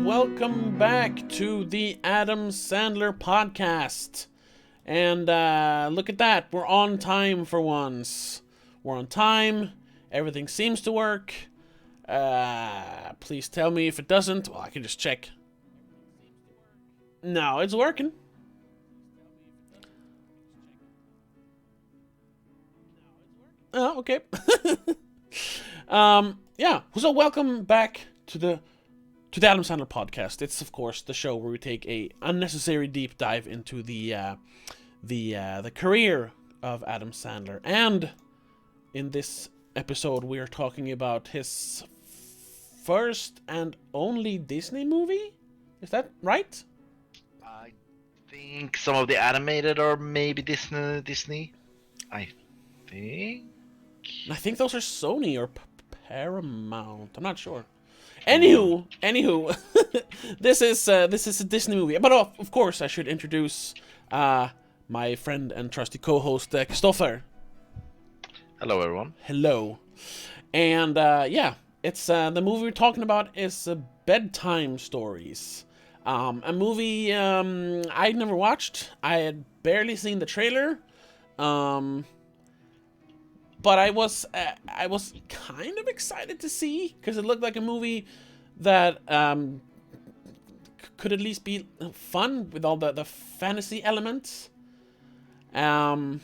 welcome back to the Adam Sandler podcast. And look at that, we're on time for once. We're on time, everything seems to work. Please tell me if it doesn't. Well, I can just check. No, it's working. Oh, okay. Yeah, so welcome back to the Adam Sandler podcast. It's of course the show where we take a unnecessary deep dive into the career of Adam Sandler. And in this episode, we are talking about his first and only Disney movie. Is that right? I think some of the animated or maybe Disney. I think. I think those are Sony or Paramount. I'm not sure. Anywho, this is a Disney movie. But of course, I should introduce my friend and trusty co-host Christopher. Hello, everyone. Hello, and yeah, it's the movie we're talking about is Bedtime Stories. A movie I'd never watched. I had barely seen the trailer. But I was kind of excited to see, because it looked like a movie that could at least be fun with all the fantasy elements. But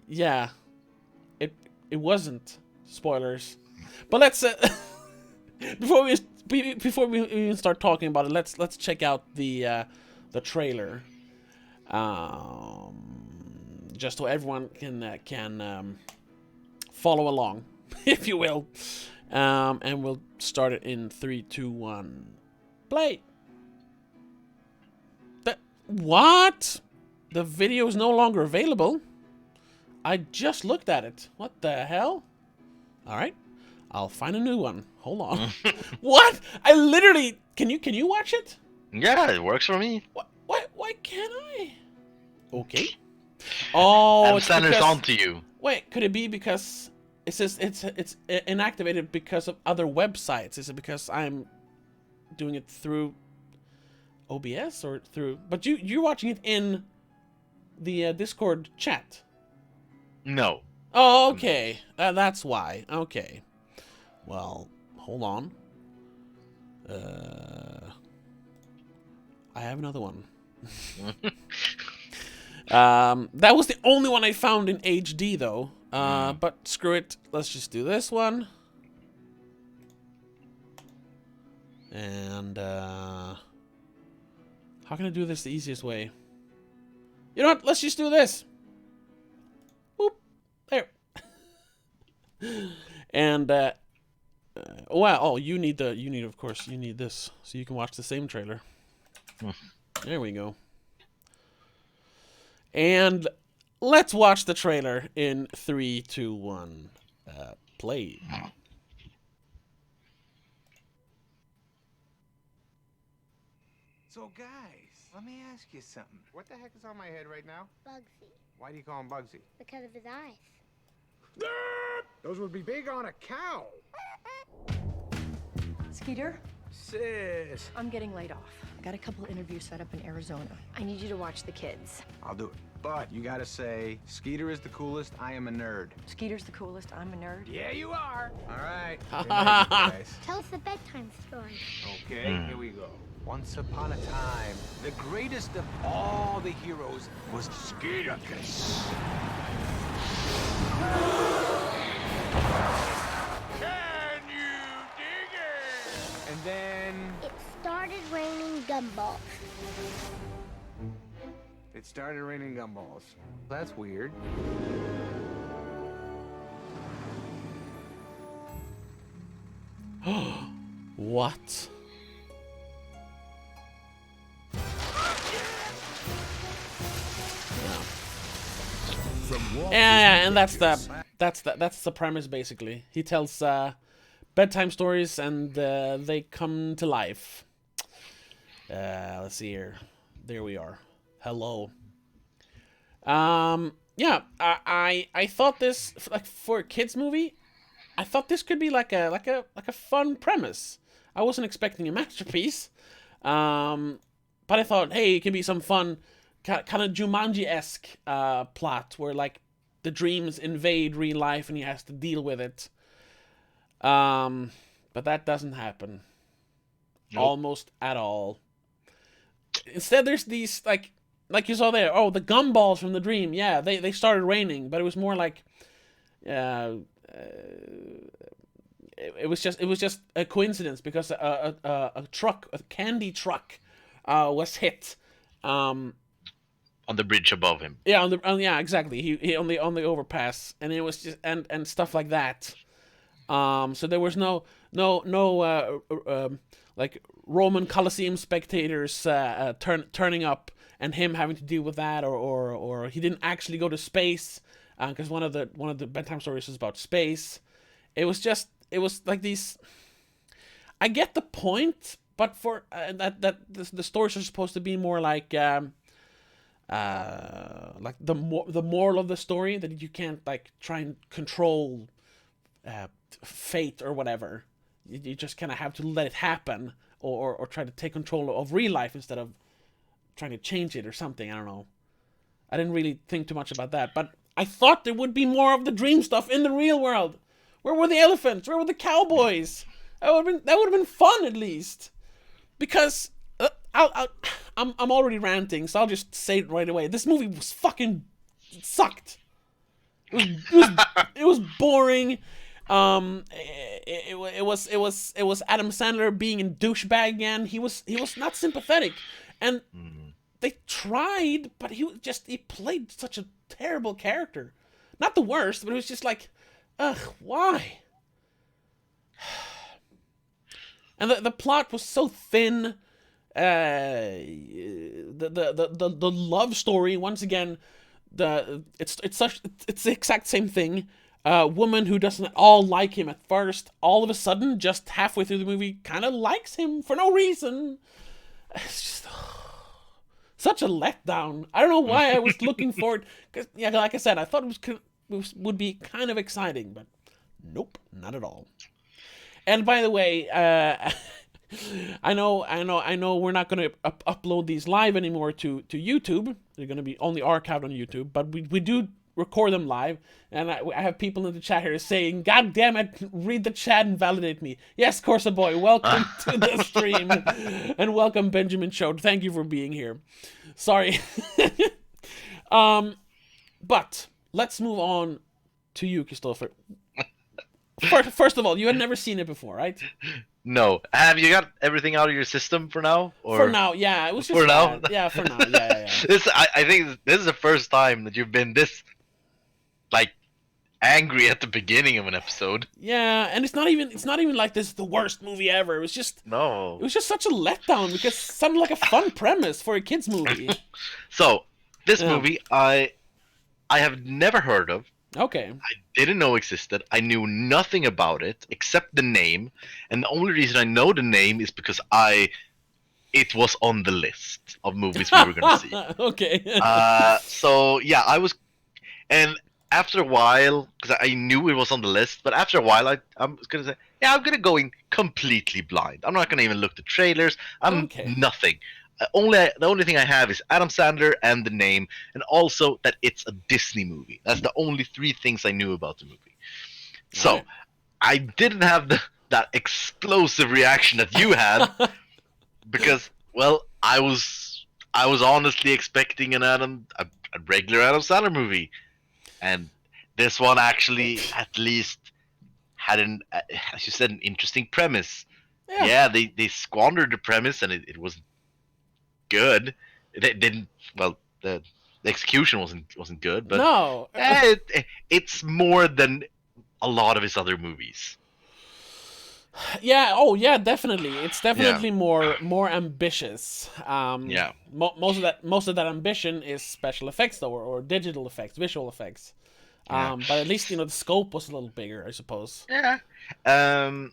yeah, it wasn't. Spoilers. But let's before we even start talking about it, let's check out the trailer. Just so everyone can follow along, if you will. And we'll start it in 3, 2, 1. Play. What? The video is no longer available. I just looked at it. What the hell? All right, I'll find a new one. Hold on. What? I literally can you watch it? Yeah, it works for me. Why can't I? Okay. Oh, Adam it's Sandler's because, on to you. Wait, could it be because it says it's inactivated because of other websites? Is it because I'm doing it through OBS or through? But you're watching it in the Discord chat. No. Oh, okay. That's why. Okay. Well, hold on. I have another one. That was the only one I found in HD though. But screw it. Let's just do this one. And how can I do this the easiest way? You know what? Let's just do this. Boop. There. And wow. Oh, you need of course you need this so you can watch the same trailer. There we go. And let's watch the trailer in 3, 2, 1. Play. So, guys, let me ask you something. What the heck is on my head right now? Bugsy, Why do you call him Bugsy? because of his eyes. Those would be big on a cow. Skeeter, Sis. I'm getting laid off. I got a couple interviews set up in Arizona. I need you to watch the kids. I'll do it. But you gotta say, Skeeter is the coolest, I am a nerd. Skeeter's the coolest, I'm a nerd. Yeah, you are. All right. Guys. Tell us a bedtime story. Okay, here we go. Once upon a time, the greatest of all the heroes was Skeeterkus. Can you dig it? And then It started raining gumballs. it started raining gumballs. That's weird. What? Yeah, and that's the premise basically. He tells bedtime stories and they come to life. Let's see here. There we are. Hello. Yeah, I thought this, like, for a kids movie, I thought this could be like a fun premise. I wasn't expecting a masterpiece. But I thought, hey, it could be some fun, kind of Jumanji-esque plot where like the dreams invade real life and he has to deal with it. But that doesn't happen. Nope. Almost at all. Instead, there's these like you saw there. Oh, the gumballs from the dream. Yeah, they started raining, but it was more like, it was just a coincidence because a candy truck, was hit. On the bridge above him. Yeah, yeah, exactly. He on the overpass, and it was just and stuff like that. So there was no like Roman Colosseum spectators turning up and him having to deal with that, or he didn't actually go to space because one of the bedtime stories is about space. It was like these. I get the point, but for that the stories are supposed to be more like the moral of the story, that you can't like try and control fate or whatever. You just kind of have to let it happen, or try to take control of real life instead of trying to change it or something. I don't know. I didn't really think too much about that, but I thought there would be more of the dream stuff in the real world. Where were the elephants? Where were the cowboys? That would have been fun at least. Because I'm already ranting, so I'll just say it right away. This movie was fucking sucked. It was boring. It was Adam Sandler being a douchebag again. He was not sympathetic, and they tried, but he played such a terrible character. Not the worst, but it was just like, ugh, why? And the plot was so thin. The love story, once again, it's the exact same thing. A woman who doesn't at all like him at first, all of a sudden, just halfway through the movie, kind of likes him for no reason. It's just such a letdown. I don't know why I was looking forward, because yeah, like I said, I thought it would be kind of exciting, but nope, not at all. And by the way, I know we're not going to upload these live anymore to YouTube. They're going to be only archived on YouTube, but we do record them live, and I have people in the chat here saying, God damn it, read the chat and validate me. Yes, Corsa Boy, welcome to the stream, and welcome Benjamin Cho. Thank you for being here. Sorry. But let's move on to you, Christopher. First of all, you had never seen it before, right? No. Have you got everything out of your system for now? Or for now, yeah. It was just for now. Yeah, for now, yeah. I think this is the first time that you've been this like angry at the beginning of an episode. Yeah, and it's not even like this is the worst movie ever. It was just such a letdown because it sounded like a fun premise for a kids movie. So this movie I have never heard of. Okay. I didn't know existed. I knew nothing about it except the name, and the only reason I know the name is because it was on the list of movies we were gonna see. Okay. So yeah, and after a while, because I knew it was on the list, but after a while, I'm gonna say, yeah, I'm gonna go in completely blind. I'm not gonna even look the trailers. Nothing. The only thing I have is Adam Sandler and the name, and also that it's a Disney movie. That's the only three things I knew about the movie. So Right. I didn't have that explosive reaction that you had because, well, I was honestly expecting a regular Adam Sandler movie, and this one actually at least had as you said, an interesting premise. Yeah, they squandered the premise, and it was good. They didn't. Well, the execution wasn't good, but No. it's more than a lot of his other movies. Yeah. Oh, yeah. Definitely. It's definitely more ambitious. Yeah. Most of that ambition is special effects, though, or digital effects, visual effects. But at least the scope was a little bigger, I suppose. Yeah. And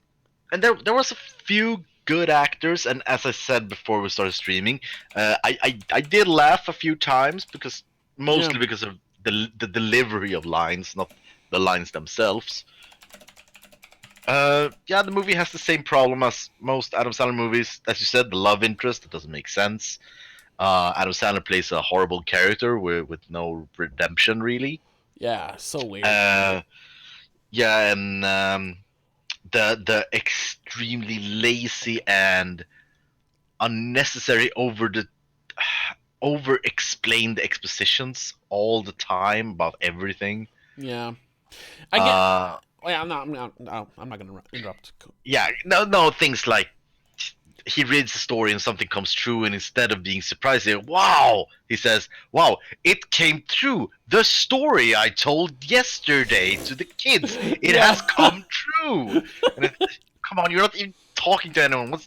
there was a few good actors, and as I said before we started streaming, I did laugh a few times because of the delivery of lines, not the lines themselves. Yeah, the movie has the same problem as most Adam Sandler movies. As you said, the love interest, that doesn't make sense. Adam Sandler plays a horrible character with no redemption, really. Yeah, so weird. Uh, yeah, and the extremely lazy and unnecessary over explained expositions all the time about everything. Yeah, I get. Uh, Well, no, I'm not gonna interrupt. yeah, no, things like he reads the story and something comes true, and instead of being surprised, wow, he says, "Wow, it came true. The story I told yesterday to the kids, it Yeah. has come true." And come on, you're not even talking to anyone.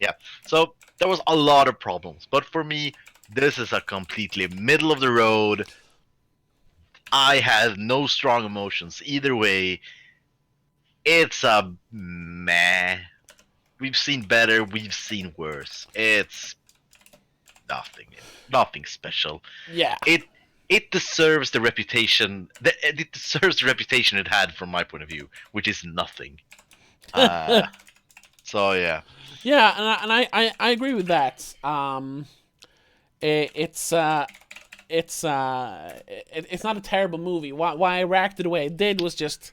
Yeah, so there was a lot of problems, but for me, this is a completely middle of the road. I had no strong emotions either way. It's a meh. We've seen better, we've seen worse. It's nothing special. Yeah. It deserves the reputation. It deserves the reputation it had from my point of view, which is nothing. So yeah. Yeah, and I agree with that. It's not a terrible movie. Why I racked it away? I did was just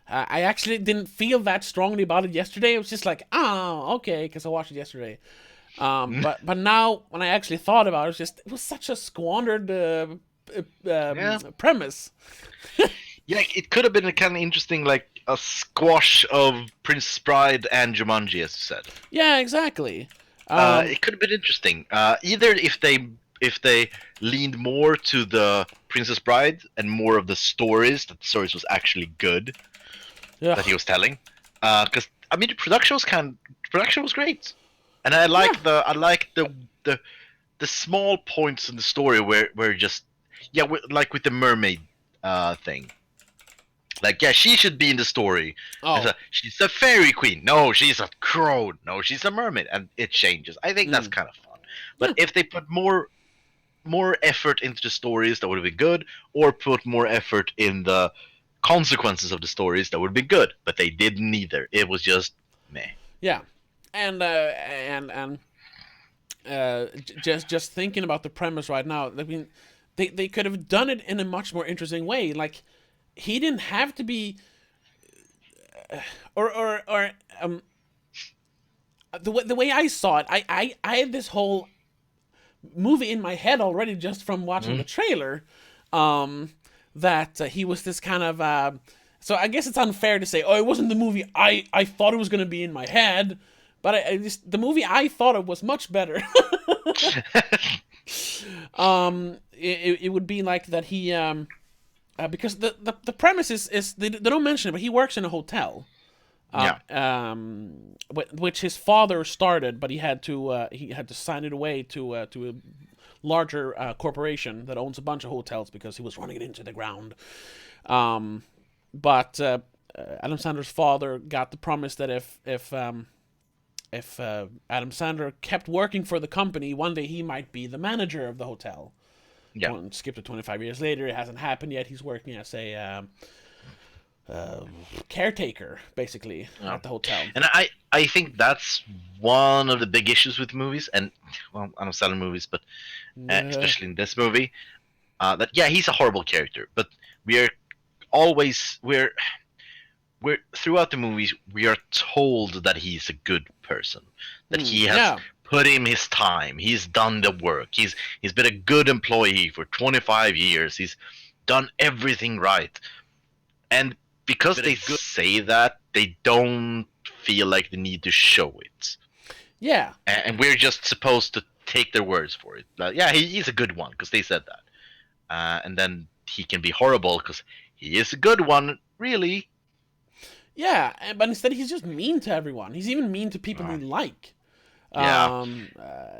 I actually didn't feel that strongly about it yesterday. It was just like, oh, okay, because I watched it yesterday. But now when I actually thought about it, it was such a squandered premise. Yeah, it could have been a kind of interesting, like a squash of Princess Bride and Jumanji, as you said. Yeah, exactly. It could have been interesting. Either if they leaned more to the Princess Bride and more of the stories, that the stories was actually good that he was telling. Because I mean, the production was great, and I like the small points in the story where just like with the mermaid thing. Like, yeah, she should be in the story. Oh. She's a fairy queen. No, she's a crow. No, she's a mermaid, and it changes. I think that's kind of fun. But if they put more effort into the stories, that would have been good, or put more effort in the consequences of the stories, that would have been good. But they didn't either. It was just meh. Yeah, and just thinking about the premise right now, I mean, they could have done it in a much more interesting way. Like, he didn't have to be, the way I saw it, I had this whole movie in my head already just from watching the trailer, that he was this kind of. So I guess it's unfair to say, oh, it wasn't the movie I thought it was going to be in my head, but the movie I thought it was much better. It would be like that he because the premise is they don't mention it, but he works in a hotel. Which his father started, but he had to sign it away to a larger corporation that owns a bunch of hotels because he was running it into the ground. But Adam Sandler's father got the promise that if Adam Sandler kept working for the company, one day he might be the manager of the hotel. Yeah. Well, skip to 25 years later, it hasn't happened yet. He's working as a caretaker, basically, at the hotel. And I think that's one of the big issues with movies, and well, I don't sell movies, but especially in this movie, that he's a horrible character, but we're throughout the movies we are told that he's a good person, that he has put in his time, he's done the work, he's been a good employee for 25 years, he's done everything right, and because they say that, they don't feel like they need to show it. Yeah. And we're just supposed to take their words for it. Like, yeah, he's a good one because they said that. And then he can be horrible because he is a good one, really. Yeah, but instead he's just mean to everyone. He's even mean to people he like. Yeah.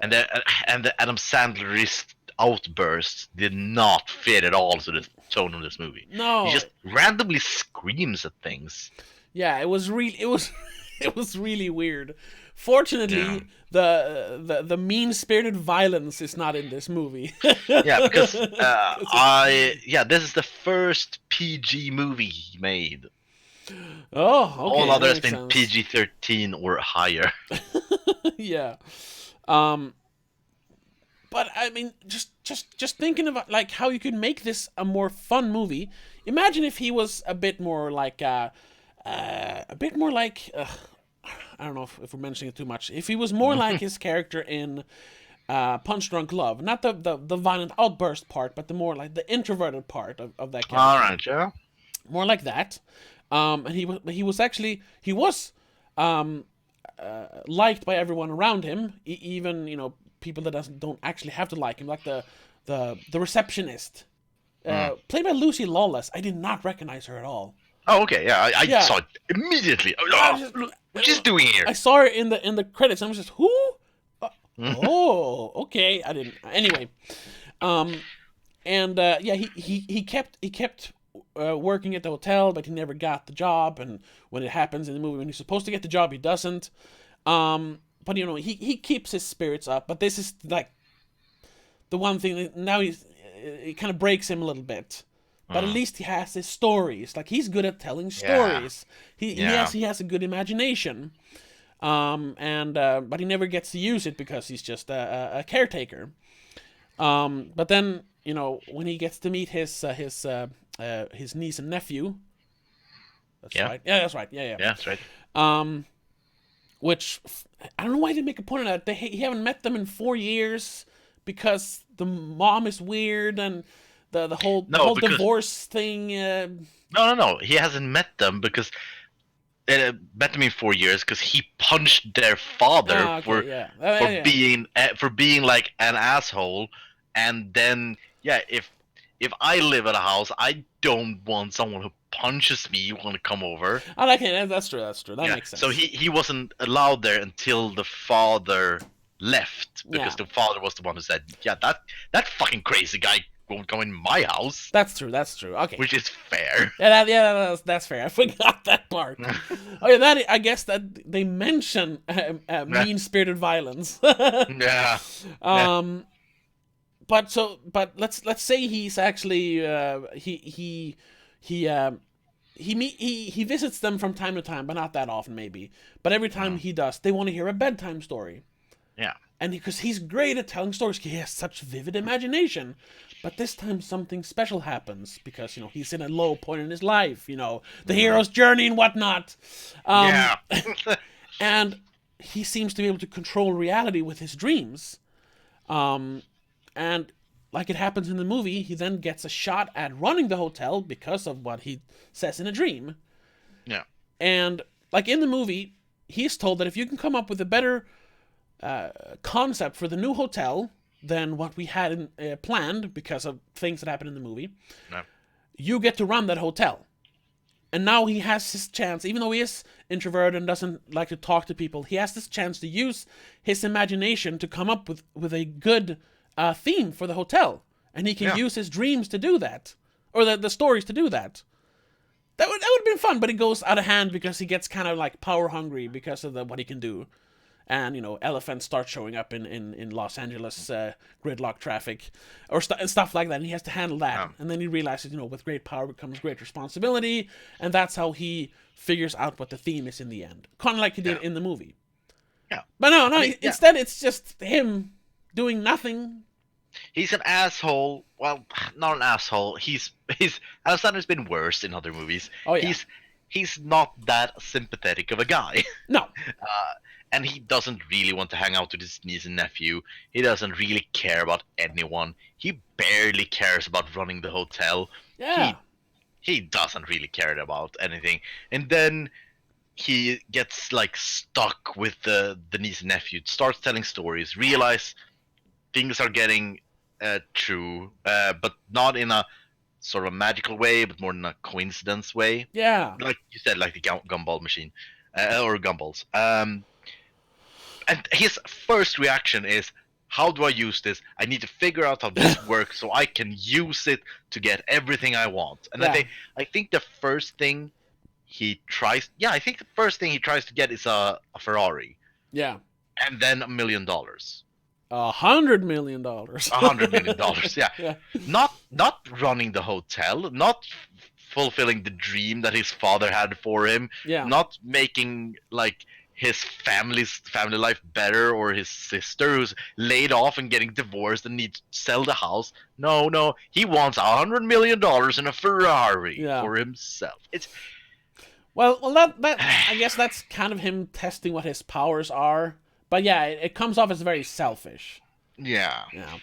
And the Adam Sandlerist outbursts did not fit at all to the tone of this movie. No. He just randomly screams at things. Yeah, it was really weird. Fortunately, the mean-spirited violence is not in this movie. Yeah, because this is the first PG movie he made. Oh, okay. All that other has makes been sense. PG-13 or higher. Yeah. Um, but I mean, just thinking about like how you could make this a more fun movie. Imagine if he was a bit more like a bit more like I don't know if we're mentioning it too much. If he was more like his character in Punch Drunk Love, not the violent outburst part, but the more like the introverted part of that character. All right, yeah. More like that. And he was liked by everyone around him, even people that don't actually have to like him, like the receptionist, played by Lucy Lawless. I did not recognize her at all. Oh, okay, yeah. I Yeah. saw it immediately. I Oh, just- what she's doing here? I saw her in the credits. And I was just who? Oh, okay. I didn't. Anyway, and yeah, he kept working at the hotel, but he never got the job. And when it happens in the movie, when he's supposed to get the job, he doesn't. But he keeps his spirits up. But this is like the one thing that now it kind of breaks him a little bit. But at least he has his stories. Like he's good at telling stories. He has a good imagination. But he never gets to use it because he's just a caretaker. But then when he gets to meet his niece and nephew. That's right. Yeah, that's right. Yeah. Yeah, that's right. Which I don't know why they make a point of that. He haven't met them in 4 years because the mom is weird and the whole because- divorce thing. No. He hasn't met them because met them in 4 years because he punched their father for being like an asshole, and then if I live at a house, I don't want someone who punches me want to come over. Oh, okay, that's true. That makes sense. So he wasn't allowed there until the father left because the father was the one who said, "Yeah, that fucking crazy guy won't come in my house." That's true. Okay. Which is fair. That's fair. I forgot that part. Oh yeah, that I guess that they mention mean-spirited violence. Yeah. But let's say he's actually he visits them from time to time, but not that often maybe. But every time he does, they want to hear a bedtime story. Yeah. And because he's great at telling stories, he has such vivid imagination. But this time something special happens because he's in a low point in his life. The hero's journey and whatnot. Yeah. And he seems to be able to control reality with his dreams. And like it happens in the movie, he then gets a shot at running the hotel because of what he says in a dream. Yeah. And like in the movie, he's told that if you can come up with a better concept for the new hotel than what we had planned because of things that happened in the movie, you get to run that hotel. And now he has his chance, even though he is introverted and doesn't like to talk to people, he has this chance to use his imagination to come up with a good theme for the hotel. And he can use his dreams to do that. Or the stories to do that. That would have been fun, but it goes out of hand because he gets kind of like power hungry because of what he can do. And, elephants start showing up in Los Angeles gridlock traffic or stuff like that. And he has to handle that. Yeah. And then he realizes, with great power comes great responsibility. And that's how he figures out what the theme is in the end. Kind of like he did in the movie. Yeah. But instead it's just him doing nothing. He's an asshole. Well, not an asshole. He's Adam Sandler's been worse in other movies. Oh, yeah. He's not that sympathetic of a guy. No. And he doesn't really want to hang out with his niece and nephew. He doesn't really care about anyone. He barely cares about running the hotel. Yeah. He doesn't really care about anything. And then he gets like stuck with the niece and nephew, starts telling stories, realize things are getting true, but not in a sort of a magical way, but more in a coincidence way. Yeah. Like you said, like the gumball machine, or gumballs. And his first reaction is, how do I use this? I need to figure out how this works so I can use it to get everything I want. And I think the first thing he tries to get is a Ferrari. Yeah. And then $1 million. $100 million. $100 million, yeah. Not running the hotel, not fulfilling the dream that his father had for him. Yeah. Not making like his family life better, or his sister who's laid off and getting divorced and needs to sell the house. No, he wants $100 million in a Ferrari Yeah. for himself. It's Well, that I guess that's kind of him testing what his powers are. But yeah, it comes off as very selfish. yeah. Yeah.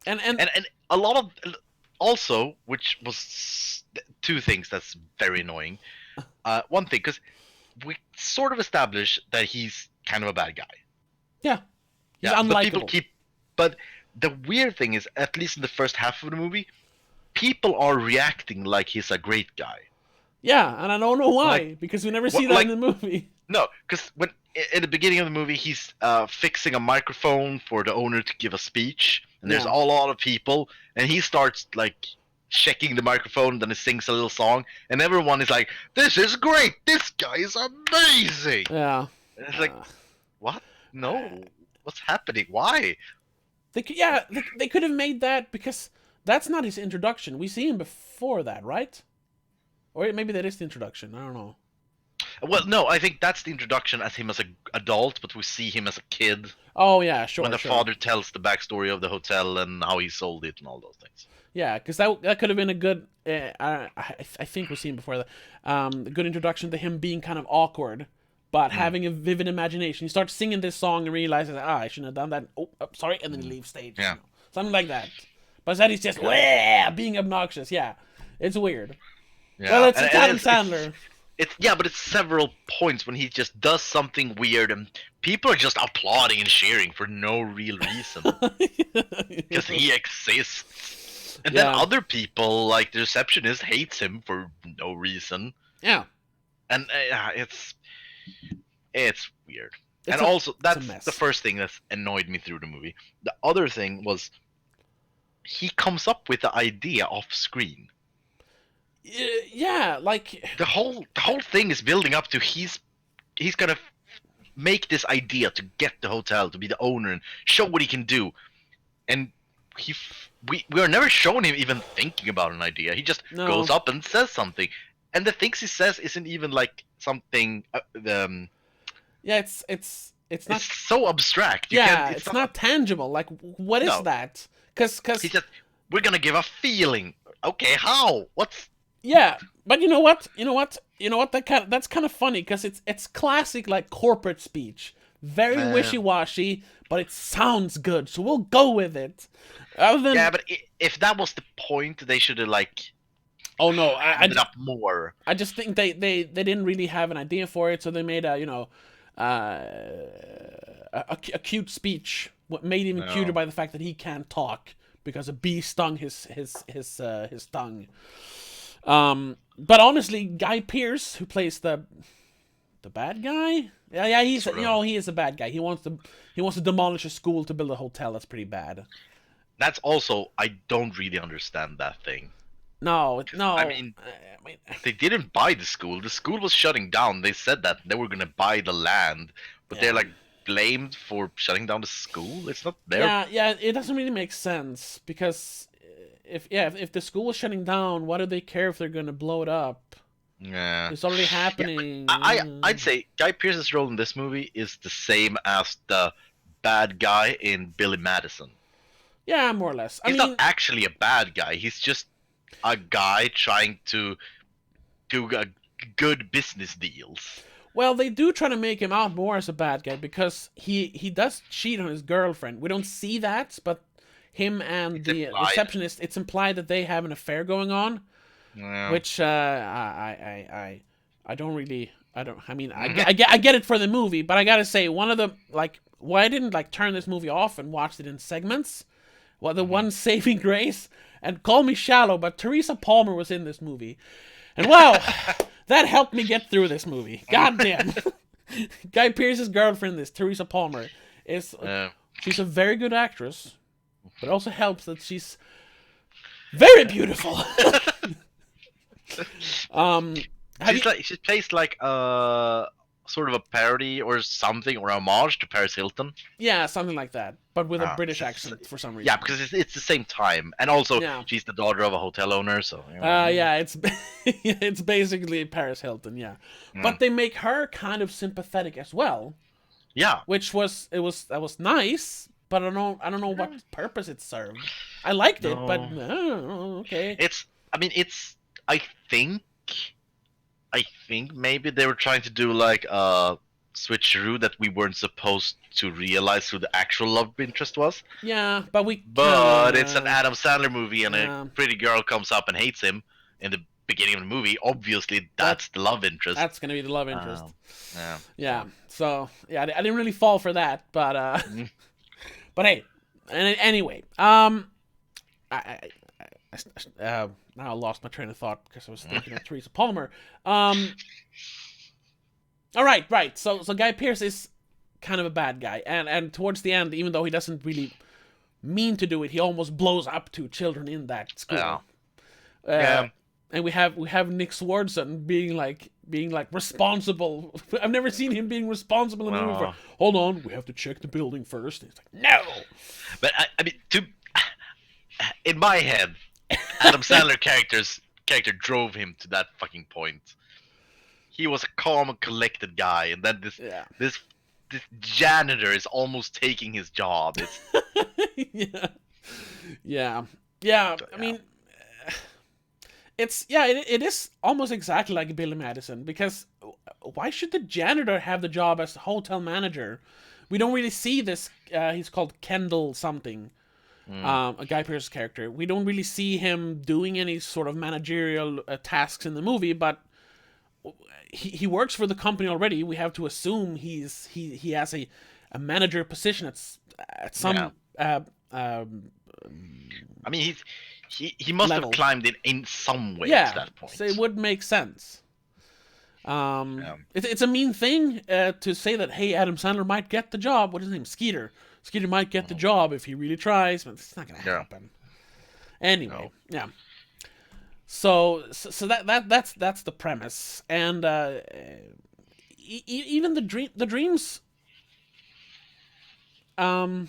And And a lot of also, which was two things that's very annoying. One thing, because we sort of established that he's kind of a bad guy. yeah, he's Yeah, but unlikable. people keep. But the weird thing is, at least in the first half of the movie, people are reacting like he's a great guy. Yeah, and I don't know why, Like- because we never see Well, that like- in the movie. No, because when in the beginning of the movie, he's fixing a microphone for the owner to give a speech, and there's Yeah. a lot of people, and he starts like checking the microphone, then he sings a little song, and everyone is like, "This is great! This guy is amazing!" Yeah. And it's like, what? No, what's happening? Why? They could have made that, because that's not his introduction. We see him before that, right? Or maybe that is the introduction. I don't know. Well, no, I think that's the introduction as him as an adult, but we see him as a kid Oh yeah, sure. when the sure. father tells the backstory of the hotel and how he sold it and all those things. Yeah, because that could have been a good. I think we've seen before that. A good introduction to him being kind of awkward, but having a vivid imagination. He starts singing this song and realizes, I shouldn't have done that. Oh, sorry, and then he leaves stage. Yeah. Something like that. But instead he's just "Wah!" being obnoxious. Yeah, it's weird. Yeah. Well, it's and Adam it's- Sandler. It's but it's several points when he just does something weird and people are just applauding and cheering for no real reason because he exists. And then Yeah. other people, like the receptionist, hates him for no reason. Yeah. And it's weird. It's And a- also, a that's mess. the first thing that's annoyed me through the movie. The other thing was he comes up with the idea off screen. Yeah, like The whole thing is building up to he's gonna make this idea to get the hotel, to be the owner and show what he can do, and we are never shown him even thinking about an idea. He just No. goes up and says something, and the things he says isn't even like something. yeah, it's not. It's so abstract. You Yeah, can't, it's not tangible. Like, what is No. that? Because He just, we're gonna give a feeling. Okay, how? What's yeah, but you know what? That's kind of funny, because it's classic like corporate speech, very wishy-washy, but it sounds good, so we'll go with it. Other than yeah, but if that was the point, they should have like oh no, ended up more. I just think they didn't really have an idea for it, so they made a cute speech. What made him No. cuter by the fact that he can't talk because a bee stung his tongue. But honestly, Guy Pearce, who plays the bad guy, yeah, he's Sort of. he is a bad guy. He wants to demolish a school to build a hotel. That's pretty bad. That's also, I don't really understand that thing. No. I mean, They didn't buy the school. The school was shutting down. They said that they were gonna buy the land, but Yeah. they're like blamed for shutting down the school. It's not their. yeah, it doesn't really make sense, because if the school is shutting down, why do they care if they're gonna blow it up? Yeah. It's already happening. I'd say Guy Pearce's role in this movie is the same as the bad guy in Billy Madison. Yeah, more or less. He's I mean, not actually a bad guy. He's just a guy trying to do good business deals. well, they do try to make him out more as a bad guy, because he does cheat on his girlfriend. We don't see that, but him and It's the implied. receptionist, it's implied that they have an affair going on, Yeah. which I don't really. I mean, I get it for the movie, but I gotta say, one of the why I didn't turn this movie off and watched it in segments. Well, the one saving grace, and call me shallow, but Teresa Palmer was in this movie, and wow, that helped me get through this movie. God damn. Guy Pearce's girlfriend, this Teresa Palmer, she's a very good actress, but it also helps that she's very beautiful. She plays like sort of a parody or something, or homage to Paris Hilton. Yeah, something like that, but with a Ah, British s- accent for some reason. Yeah, because it's the same time, and also Yeah. she's the daughter of a hotel owner, so you know. Yeah, it's it's basically Paris Hilton, yeah. But they make her kind of sympathetic as well, Yeah, which that was nice, but I don't know what purpose it served. I liked it, but okay. it's. I mean, it's. I think. I think maybe they were trying to do like a switcheroo that we weren't supposed to realize who the actual love interest was. Yeah, but we But kinda, it's an Adam Sandler movie, and yeah. a pretty girl comes up and hates him in the beginning of the movie. Obviously, that's the love interest. That's gonna be the love interest. Yeah. Yeah. So yeah, I didn't really fall for that, but but hey, anyway, now I lost my train of thought because I was thinking of Teresa Palmer. All right. So Guy Pearce is kind of a bad guy, and towards the end, even though he doesn't really mean to do it, he almost blows up two children in that school. Yeah. Yeah. And we have Nick Swardson being like responsible. I've never seen him being responsible in a movie before. Hold on, we have to check the building first. And it's like, no. But I mean, in my head, Adam Sandler character drove him to that fucking point. He was a calm and collected guy, and then this janitor is almost taking his job. It's yeah. I mean, it is almost exactly like Billy Madison, because why should the janitor have the job as hotel manager? We don't really see this. He's called Kendall something. A Guy Pearce's character. We don't really see him doing any sort of managerial tasks in the movie, but he works for the company already. We have to assume he has a manager position at some. I mean, he must level. have climbed in some way Yeah, at that point. so it would make sense. It's a mean thing to say that, hey, Adam Sandler might get the job. What is his name? Skeeter. Skeeter might get the job if he really tries, but it's not gonna happen. Anyway, yeah. So that's the premise, and even the dreams. I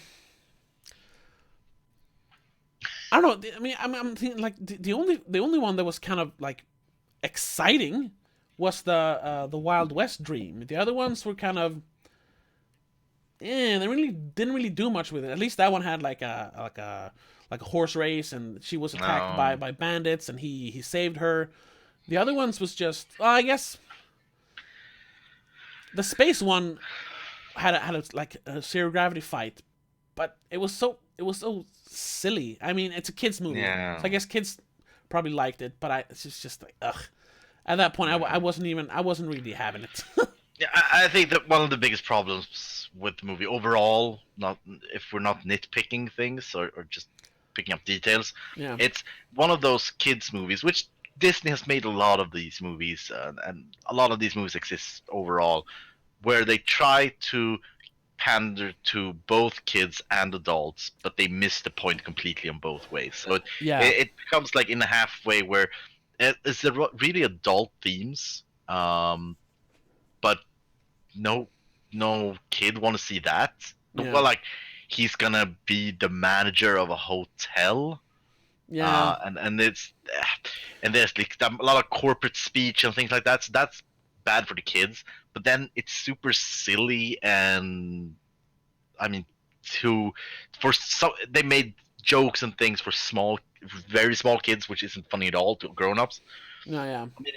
don't know. I mean, I'm thinking like the only one that was kind of like exciting was the Wild West dream. The other ones were kind of, they really didn't really do much with it. At least that one had like a horse race, and she was attacked by bandits, and he saved her. The other ones was just, I guess, the space one had a zero gravity fight, but it was so silly. I mean, it's a kids movie, so I guess kids probably liked it, but it's just like, ugh. At that point, I wasn't really having it. Yeah, I think that one of the biggest problems with the movie overall, not if we're not nitpicking things or just picking up details, it's one of those kids movies, which Disney has made a lot of these movies, and a lot of these movies exist overall, where they try to pander to both kids and adults, but they miss the point completely on both ways. So it becomes like in a halfway where it's really adult themes, but no kid want to see that. Well, like, he's gonna be the manager of a hotel, and there's like a lot of corporate speech and things like that. So that's bad for the kids. But then it's super silly, and I mean, they made jokes and things for very small kids, which isn't funny at all to grown-ups. No, yeah. I mean,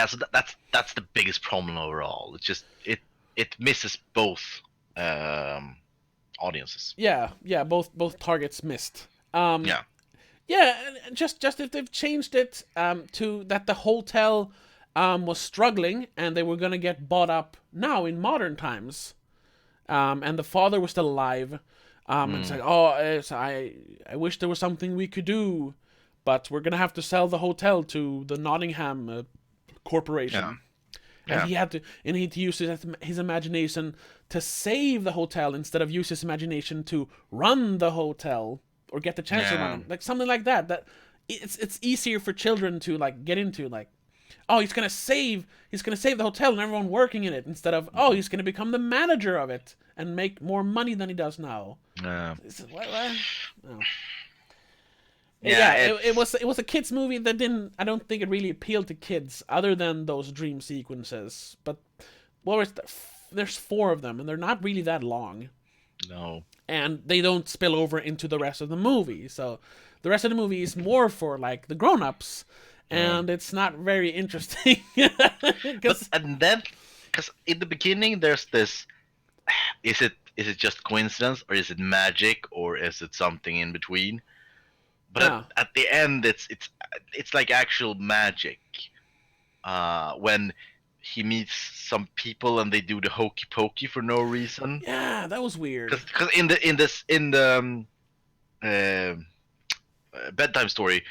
so that's the biggest problem overall. It's just it misses both audiences. Yeah, both targets missed. Yeah, just if they've changed it to that the hotel was struggling and they were gonna get bought up now in modern times, and the father was still alive, and it's like, I wish there was something we could do, but we're gonna have to sell the hotel to the Nottingham corporation. And he had to use his imagination to save the hotel instead of use his imagination to run the hotel or get the chance to run it. Like something like that. That it's easier for children to like get into. Like, he's gonna save the hotel and everyone working in it, instead of, oh, he's gonna become the manager of it and make more money than he does now. What? No. Yeah, It was a kids movie that didn't. I don't think it really appealed to kids, other than those dream sequences. But there's 4 of them, and they're not really that long. No. And they don't spill over into the rest of the movie. So the rest of the movie is more for like the grown-ups, and it's not very interesting. Because in the beginning there's this: is it just coincidence, or is it magic, or is it something in between? But at the end, it's like actual magic. When he meets some people and they do the hokey pokey for no reason. Yeah, that was weird. Because in the bedtime story,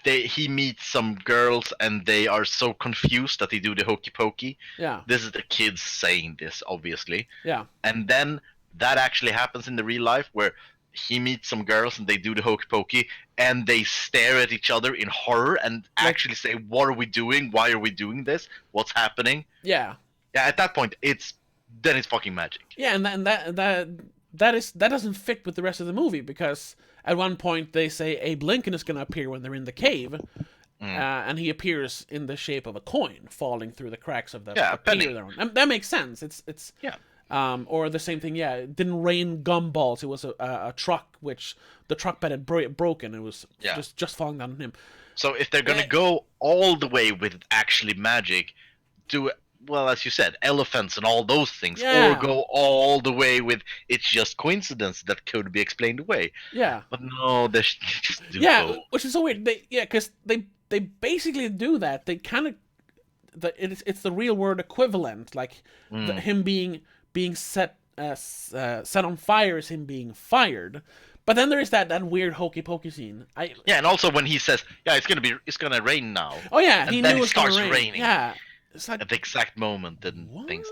he meets some girls and they are so confused that they do the hokey pokey. Yeah. This is the kids saying this, obviously. Yeah. And then that actually happens in the real life, where he meets some girls and they do the hokey pokey and they stare at each other in horror and actually say, "What are we doing? Why are we doing this? What's happening?" Yeah. Yeah. At that point, it's fucking magic. Yeah, and that doesn't fit with the rest of the movie, because at one point they say Abe Lincoln is gonna appear when they're in the cave, and he appears in the shape of a coin falling through the cracks of the penny. pier they're on. And that makes sense. It's Yeah. Or the same thing, it didn't rain gumballs. It was a truck, which the truck bed had broken. It was just falling down on him. So if they're gonna go all the way with actually magic, do, well, as you said, elephants and all those things, or go all the way with it's just coincidence that could be explained away. Yeah. But no, they just do both. Which is so weird. Because they basically do that. They kind of, it's the real world equivalent, like him being set on fire is him being fired. But then there is that weird hokey pokey scene. And also when he says, "Yeah, it's gonna rain now." Oh yeah, and he then knew it was starts gonna rain. raining. Yeah, it's like, at the exact moment, and what? things.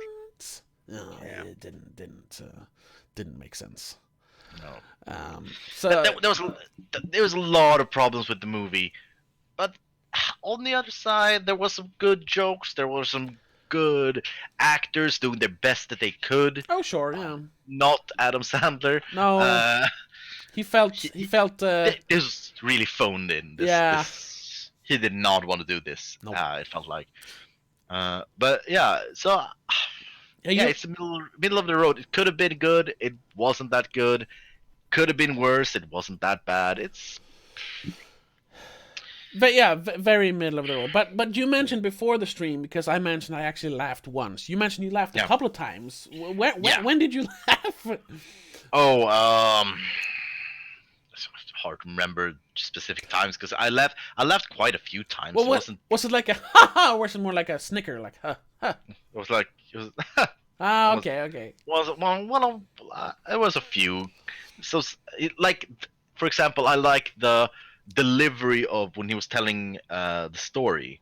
No, it didn't make sense. No. So there was a lot of problems with the movie, but on the other side, there was some good jokes. There were some good actors doing their best that they could. Oh sure, yeah. Not Adam Sandler. No. He felt. It was really phoned in. He did not want to do this. Nope. It felt like. But yeah, so it's the middle of the road. It could have been good. It wasn't that good. Could have been worse. It wasn't that bad. It's. But yeah, very middle of the road. But you mentioned before the stream, because I mentioned I actually laughed once. You mentioned you laughed a couple of times. When did you laugh? Oh, it's hard to remember specific times, because I laughed quite a few times. Well, was it like a ha ha, or was it more like a snicker, like ha ha? It was like okay. Was it one of? It was a few. So, like, for example, I like the delivery of when he was telling the story,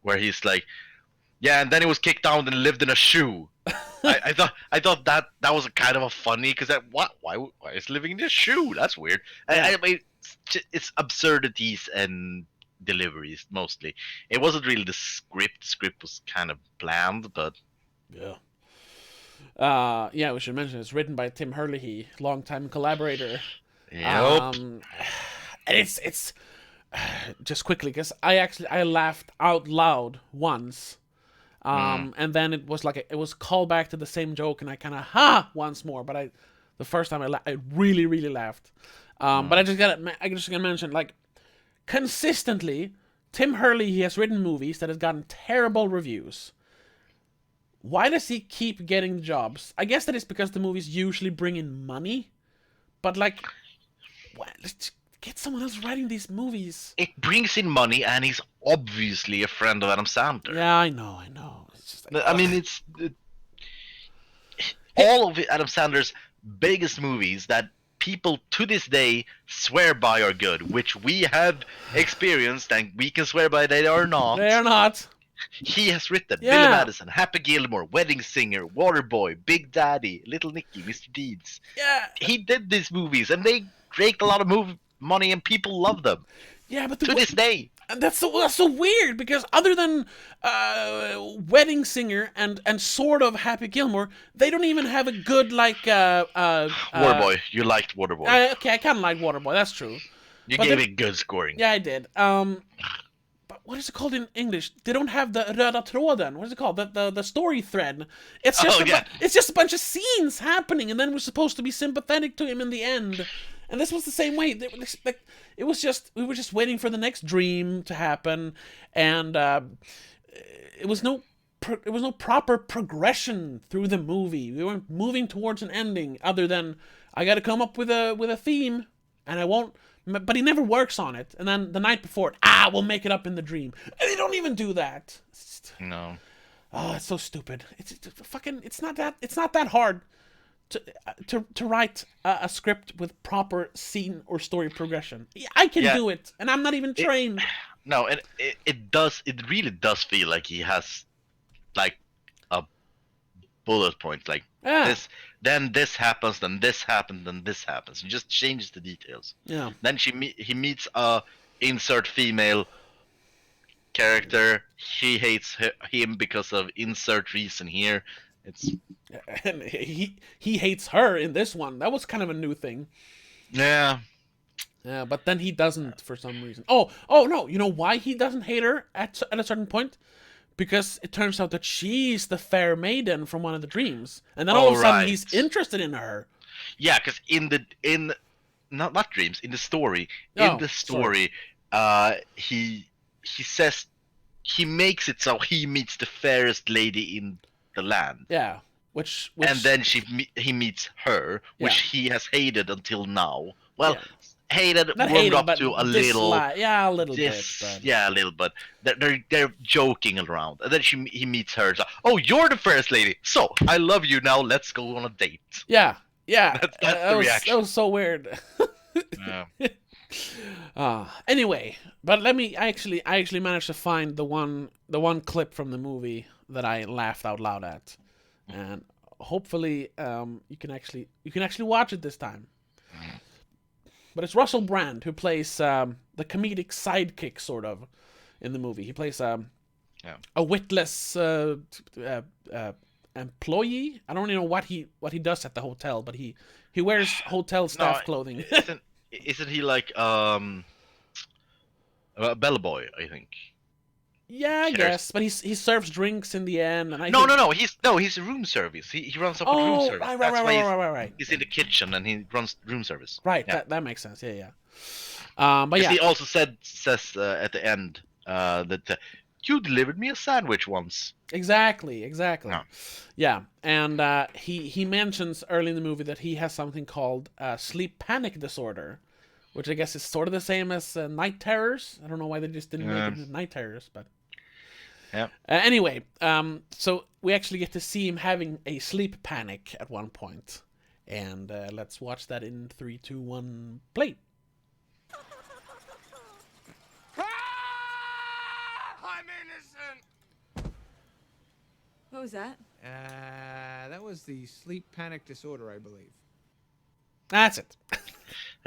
where he's like, yeah, and then he was kicked out and lived in a shoe. I thought that was a kind of a funny, because why is living in a shoe? That's weird. I mean, it's absurdities and deliveries mostly. It wasn't really the script. The script was kind of bland, but we should mention it's written by Tim Herlihy, longtime collaborator. Yep. And it's just quickly, because I laughed out loud once, and then it was like it was called back to the same joke, and I kind of once more. But the first time I really laughed. But I just gotta mention, like, consistently, Tim Herlihy has written movies that has gotten terrible reviews. Why does he keep getting jobs? I guess that is because the movies usually bring in money, but like, let's get someone else writing these movies. It brings in money, and he's obviously a friend of Adam Sandler. Yeah, I know. It's just like, I mean, it's all of Adam Sandler's biggest movies that people to this day swear by are good, which we have experienced, and we can swear by they are not. They are not. He has written Yeah. Billy Madison, Happy Gilmore, Wedding Singer, Waterboy, Big Daddy, Little Nicky, Mr. Deeds. Yeah. He did these movies, and they raked a lot of money, and people love them. Yeah, but To this day. And that's so weird because other than Wedding Singer and sort of Happy Gilmore, they don't even have a good like. Waterboy, you liked Waterboy. Okay, I kind of like Waterboy. That's true. You but gave then- it good scoring. Yeah, I did. But what is it called in English? They don't have the röda tråden. What is it called? The story thread. It's just it's just a bunch of scenes happening, and then we're supposed to be sympathetic to him in the end. And this was the same way. It was just we were just waiting for the next dream to happen, and it was no proper progression through the movie. We weren't moving towards an ending other than I got to come up with a theme, and I won't. But he never works on it. And then the night before, we'll make it up in the dream. And they don't even do that. No. Oh, it's so stupid. It's fucking. It's not that hard to write a script with proper scene or story progression. I can do it, and I'm not even trained. No, and it does. It really does feel like he has, like, a bullet point. Like this, then this happens, then this happens, then this happens. He just changes the details. Yeah. Then he meets a insert female character. She hates him because of insert reason here. It's and he hates her in this one. That was kind of a new thing. Yeah. Yeah, but then he doesn't for some reason. Oh no! You know why he doesn't hate her at a certain point? Because it turns out that she's the fair maiden from one of the dreams, and then all of a sudden he's interested in her. Yeah, because in not dreams, in the story, he says he makes it so he meets the fairest lady in the land. Yeah, which and then he meets her, which he has hated until now. Well, hated, warmed up to a little. Yeah, a little bit. But... Yeah, a little bit. They're joking around, and then he meets her. So, oh, you're the first lady. So I love you now. Let's go on a date. Yeah. That's the reaction. That was so weird. Anyway, but I actually managed to find the one clip from the movie that I laughed out loud at, and hopefully you can actually watch it this time. But it's Russell Brand who plays the comedic sidekick, sort of, in the movie. He plays a witless employee. I don't really know what he does at the hotel, but he wears hotel staff clothing. Isn't he like a bellboy? I think. Yeah, I guess, but he serves drinks in the end. And No. He's room service. He runs up with room service. Right. He's in the kitchen and he runs room service. Right. Yeah. That makes sense. Yeah. But yeah. He also says at the end that you delivered me a sandwich once. Exactly. No. Yeah, and he mentions early in the movie that he has something called sleep panic disorder, which I guess is sort of the same as night terrors. I don't know why they just didn't make it night terrors, but yeah. Anyway, so we actually get to see him having a sleep panic at one point, and let's watch that in 3, 2, 1, play. I'm innocent! What was that? That was the sleep panic disorder, I believe. That's it.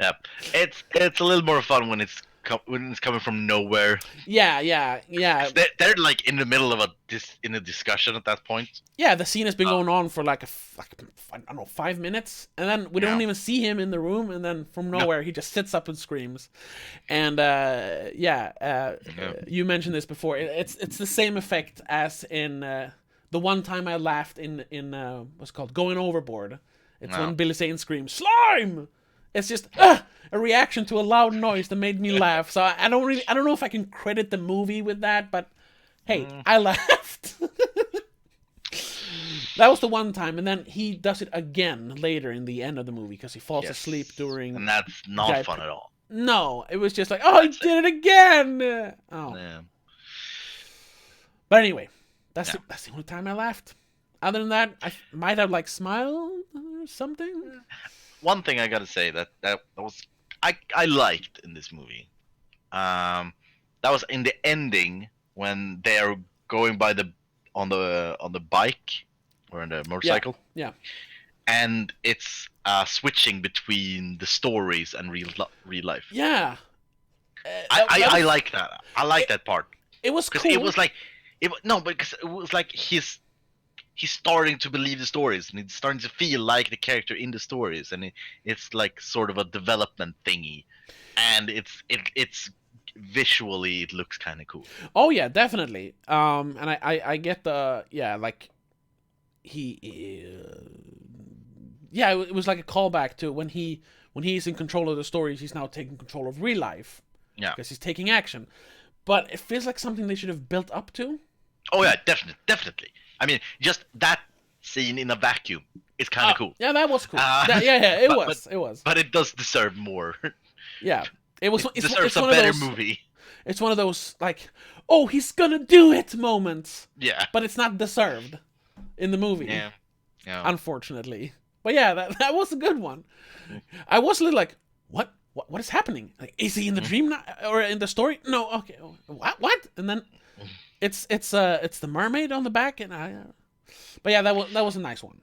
Yep. It's a little more fun when it's coming from nowhere. Yeah. They're like in the middle of a discussion at that point. Yeah, the scene has been going on for like I don't know, 5 minutes, and then we don't even see him in the room, and then from nowhere he just sits up and screams. And you mentioned this before. It's the same effect as in the one time I laughed in what's it called, Going Overboard. It's when Billy Zane screams slime. It's just a reaction to a loud noise that made me laugh. So I don't know if I can credit the movie with that, but hey, I laughed. That was the one time, and then he does it again later in the end of the movie because he falls asleep during. And that's not fun at all. No, it was just like, oh, he did it again. Oh. Yeah. But anyway, that's the only time I laughed. Other than that, I might have like smiled or something. One thing I gotta say that was I liked in this movie, that was in the ending when they are going by on the bike or on the motorcycle. Yeah. And it's switching between the stories and real life. Yeah. I like that. I like that part. It was Because cool. it was like, because it was like he's starting to believe the stories, and he's starting to feel like the character in the stories, and it's like sort of a development thingy, and it's visually it looks kind of cool. Oh yeah, definitely. And I get the like yeah, it was like a callback to when he's in control of the stories, he's now taking control of real life. Yeah. Because he's taking action. But it feels like something they should have built up to. Oh yeah, definitely. I mean, just that scene in a vacuum is kind of cool. Yeah, that was cool. It was. But it does deserve more. Yeah, it was. It It's deserves one a of better those, movie. It's one of those like, oh, he's gonna do it moments. Yeah. But it's not deserved in the movie. Yeah. Unfortunately. But yeah, that was a good one. I was a little like, what is happening? Like, is he in the dream now, or in the story? No, okay. What? And then it's the mermaid on the back, and but yeah, that was a nice one.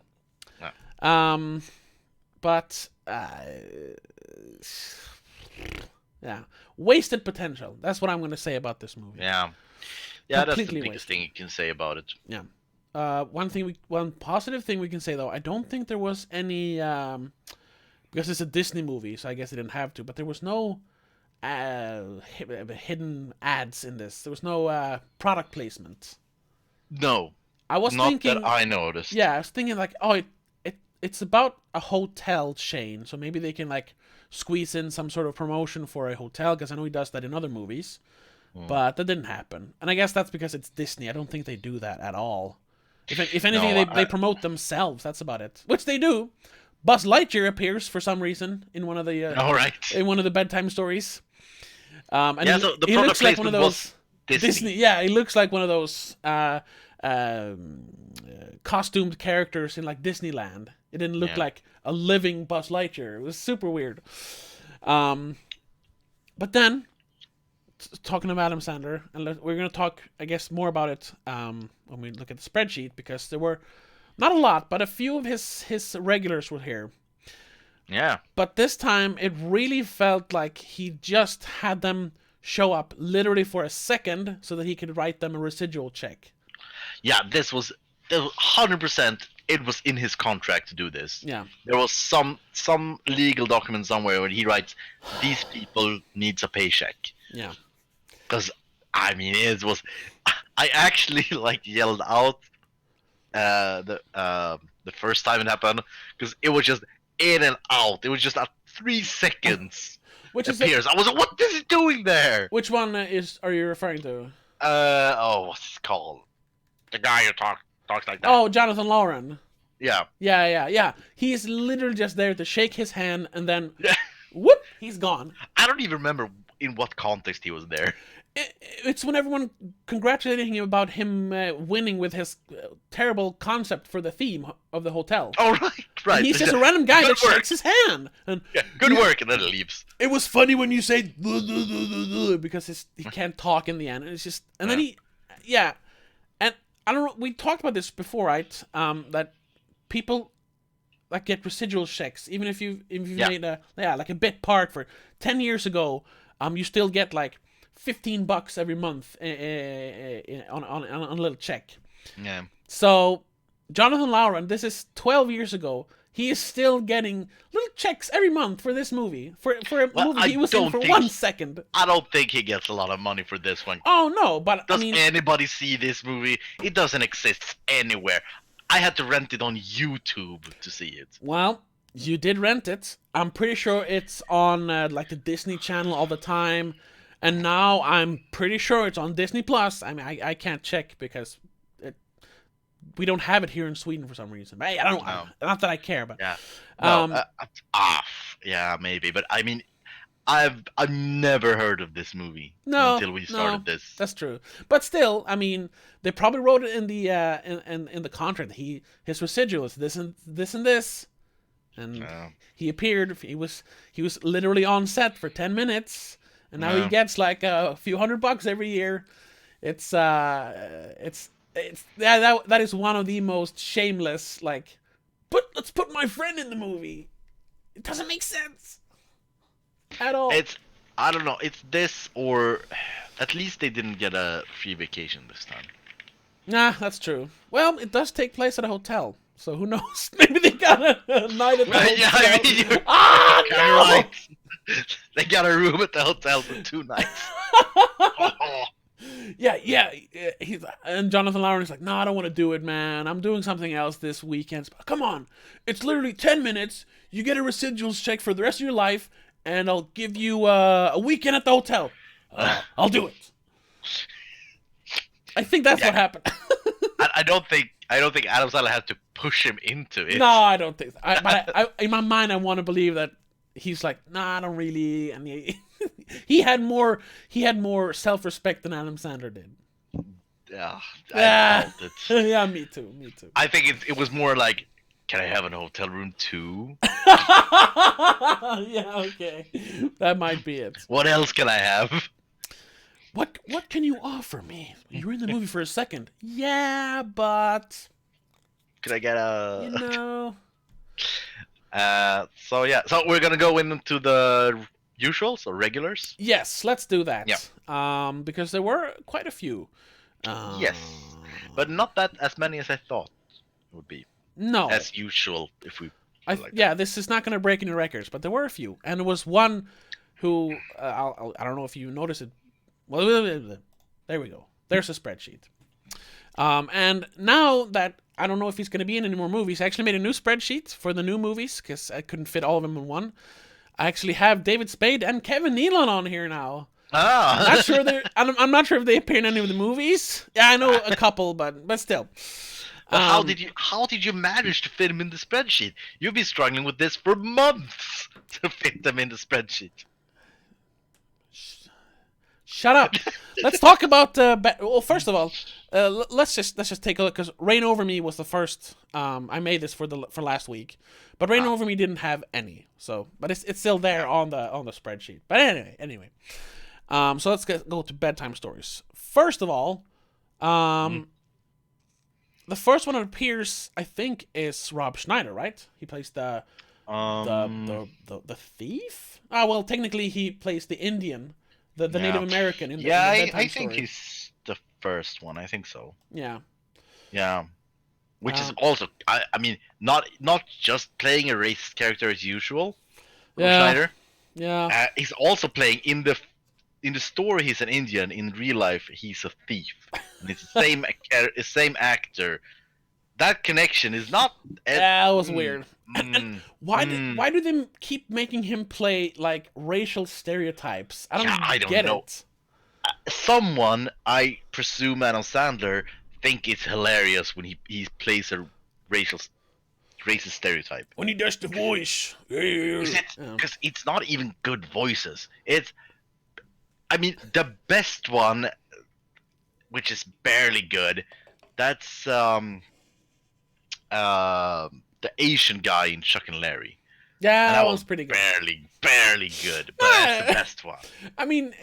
Yeah. But yeah, wasted potential. That's what I'm going to say about this movie. Yeah. Yeah, that's the Completely biggest thing you can say about it. Yeah. One positive thing we can say though, I don't think there was any because it's a Disney movie, so I guess they didn't have to. But there was no hidden ads in this. There was no product placement. No. I was Not thinking. that I noticed. Yeah, I was thinking like, oh, it's about a hotel chain, so maybe they can like squeeze in some sort of promotion for a hotel, because I know he does that in other movies. But that didn't happen, and I guess that's because it's Disney. I don't think they do that at all. If anything, they promote themselves. That's about it. Which they do. Buzz Lightyear appears for some reason in one of the All right. in one of the bedtime stories. And Yeah, so the he product looks like one of placement those was Disney. Yeah, he looks like one of those costumed characters in like Disneyland. It didn't look like a living Buzz Lightyear. It was super weird. But then, talking about Adam Sandler, and we're going to talk, I guess, more about it when we look at the spreadsheet, because there were not a lot, but a few of his regulars were here. Yeah. But this time, it really felt like he just had them show up literally for a second so that he could write them a residual check. Yeah, this was 100%. It was in his contract to do this. Yeah. There was some legal document somewhere where he writes, "These people needs a paycheck." Yeah. Because I mean, it was. I actually like yelled out the first time it happened, because it was just in and out. It was just at 3 seconds. Which is appears. I was like, "What is he doing there?" Which one are you referring to? What's it called? The guy who talks like that. Oh, Jonathan Lauren. Yeah. Yeah. He's literally just there to shake his hand, and then whoop, he's gone. I don't even remember in what context he was there. It's when everyone congratulating him about him winning with his terrible concept for the theme of the hotel. Oh, right. And he's just a random guy that shakes his hand. And yeah, good work, and then it leaves. It was funny when you say because he can't talk in the end, and it's just, and then and I don't know. We talked about this before, right? That people like get residual checks, even if you made like a bit part for 10 years ago. You still get like $15 every month on a little check. Yeah. So Jonathan Lauren, this is 12 years ago. He is still getting little checks every month for this movie. For a movie he was in for 1 second. I don't think he gets a lot of money for this one. Oh no, but Does anybody see this movie? It doesn't exist anywhere. I had to rent it on YouTube to see it. Well, you did rent it. I'm pretty sure it's on like the Disney Channel all the time. And now I'm pretty sure it's on Disney Plus. I mean, I can't check because we don't have it here in Sweden for some reason. But, hey, I don't know. Not that I care, but yeah, no, yeah, maybe. But I mean, I've never heard of this movie until we started this. That's true. But still, I mean, they probably wrote it in the in the contract. His residual is this and this and this, and he appeared. He was literally on set for 10 minutes. And now he gets like a few $100 every year. That is one of the most shameless, like, let's put my friend in the movie. It doesn't make sense at all. I don't know. It's this, or at least they didn't get a free vacation this time. Nah, that's true. Well, it does take place at a hotel, so who knows? Maybe they got a night at the hotel. Yeah, I mean, you're Ah, kind of no! right. They got a room at the hotel for 2 nights. Yeah. And Jonathan Lawrence's like, no, I don't want to do it, man. I'm doing something else this weekend. Come on, it's literally 10 minutes. You get a residuals check for the rest of your life, and I'll give you a weekend at the hotel. I'll do it. I think that's what happened. I don't think Adam Sandler had to push him into it. No, I don't think so. But in my mind, I want to believe that he's like, nah, I don't really. And he had more self-respect than Adam Sandler did. Yeah, Yeah, I felt it. yeah, me too. I think it was more like, can I have an hotel room too? Yeah, okay, that might be it. What else can I have? What can you offer me? You were in the movie for a second. Yeah, but Could I get a? you know. So we're gonna go into the usuals or regulars. Yes, let's do that. Yeah. Because there were quite a few. Yes, but not that as many as I thought it would be. No. As usual, if we. This is not going to break any records, but there were a few, and there was one who I don't know if you noticed it. Well, there we go. There's a spreadsheet. And now that I don't know if he's going to be in any more movies, I actually made a new spreadsheet for the new movies because I couldn't fit all of them in one. I actually have David Spade and Kevin Nealon on here now. Ah. I'm not sure if they appear in any of the movies. Yeah, I know a couple, but still. But how did you manage to fit them in the spreadsheet? You've been struggling with this for months to fit them in the spreadsheet. Shut up. Let's talk about. Well, first of all, let's just take a look because Reign Over Me was the first. I made this for last week, but Reign Over Me didn't have any. So, but it's still there on the spreadsheet. But anyway. So let's go to bedtime stories. First of all, the first one that appears, I think, is Rob Schneider, right? He plays the thief. Well, technically he plays the Indian. The Native American in the bedtime I think story. he's the first one. I think so. Yeah. Yeah. Which is also, I mean, not just playing a racist character as usual. Yeah. Schneider. Yeah. He's also playing in the story. He's an Indian. In real life, he's a thief. And it's the same actor. That connection is not. That was weird. And why do they keep making him play like racial stereotypes? I don't get know. it. Someone, I presume Adam Sandler, think it's hilarious when he plays a racist stereotype. When he does the voice. Because it's not even good voices. I mean, the best one, which is barely good, that's the Asian guy in Chuck and Larry. Yeah, And that one's pretty good. Barely good, but that's the best one. I mean,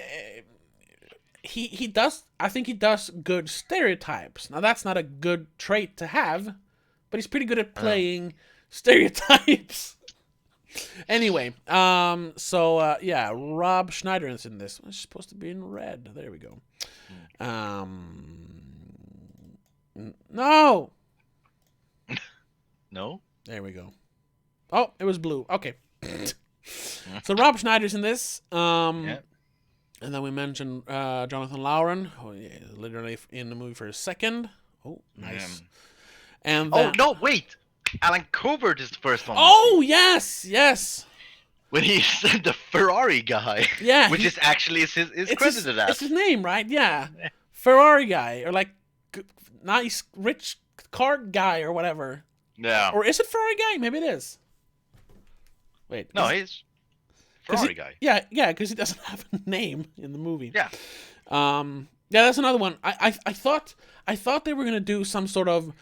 he does. I think he does good stereotypes. Now that's not a good trait to have, but he's pretty good at playing stereotypes. Anyway, yeah, Rob Schneider is in this. It's supposed to be in red. There we go. No. No? There we go. Oh, it was blue. Okay. So Rob Schneider's in this. Yeah. And then we mentioned Jonathan Lauren, who is literally in the movie for a second. Oh, nice. And then, no, wait! Alan Covert is the first one. Oh, yes. When he's the Ferrari guy. Yeah. Which is actually is credited as. It's his name, right? Yeah. Ferrari guy, or like nice, rich car guy, or whatever. Yeah. Or is it Ferrari guy? Maybe it is. Wait. No, he's Ferrari guy. Yeah, because he doesn't have a name in the movie. Yeah. Yeah, that's another one. I thought they were gonna do some sort of.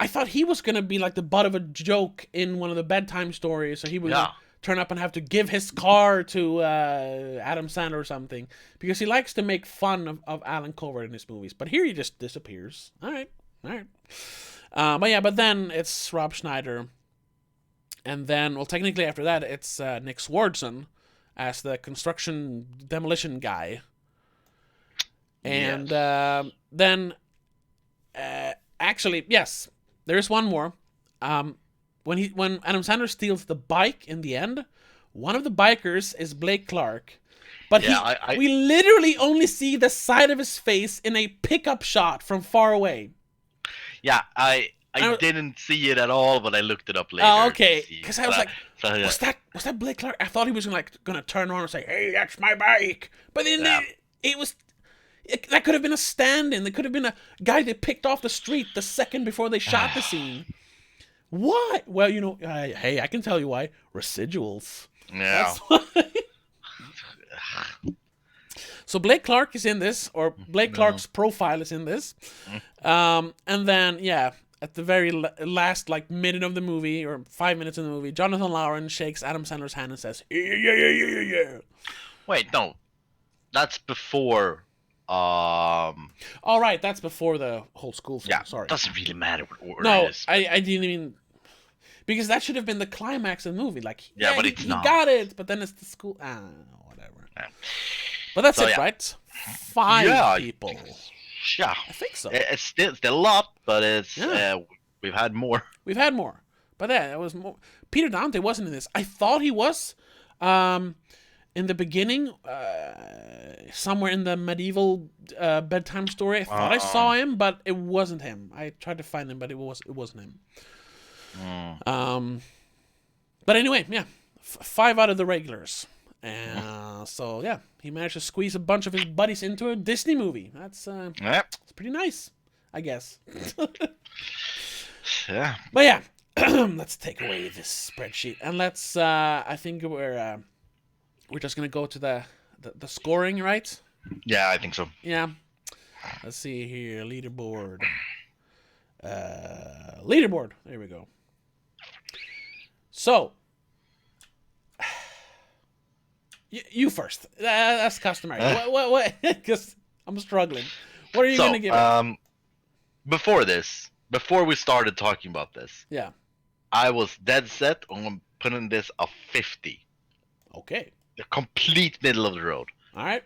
I thought he was gonna be like the butt of a joke in one of the bedtime stories, so he would turn up and have to give his car to Adam Sandler or something, because he likes to make fun of Alan Covert in his movies. But here he just disappears. All right. But then it's Rob Schneider, and then technically after that it's Nick Swardson as the construction demolition guy. And then, actually, yes, there is one more. When Adam Sandler steals the bike in the end, one of the bikers is Blake Clark. But we literally only see the side of his face in a pickup shot from far away. Yeah, I didn't see it at all, but I looked it up later. Oh, okay. Because I was like, was that Blake Clark? I thought he was gonna turn around and say, "Hey, that's my bike." But then that could have been a stand-in. That could have been a guy they picked off the street the second before they shot the scene. What? Well, hey, I can tell you why. Residuals. Yeah. That's why. So Blake Clark is in this, or Blake Clark's profile is in this. And then, at the very last, minute of the movie, or 5 minutes in the movie, Jonathan Lawrence shakes Adam Sandler's hand and says, yeah. Wait, no. That's before, All right, that's before the whole school thing. Yeah, Sorry. it doesn't really matter what order No, it is. I didn't even... Because that should have been the climax of the movie. But it's he not. got it, but then it's the school... whatever. Yeah. But that's it, right? 5 people. Yeah. I think so. It's still a lot, but we've had more. We've had more. But that was more... Peter Dante wasn't in this. I thought he was in the beginning, somewhere in the medieval bedtime story. I thought I saw him, but it wasn't him. I tried to find him, but it wasn't him. But anyway, 5 out of the regulars. So he managed to squeeze a bunch of his buddies into a Disney movie. That's it's pretty nice, I guess. Yeah. But let's take away this spreadsheet and let's. I think we're just gonna go to the scoring, right? Yeah, I think so. Yeah. Let's see here, leaderboard. Leaderboard. There we go. So. You first. That's customary. What? Because I'm struggling. What are you going to give it? Before we started talking about this, I was dead set on putting this a 50. Okay. The complete middle of the road. All right.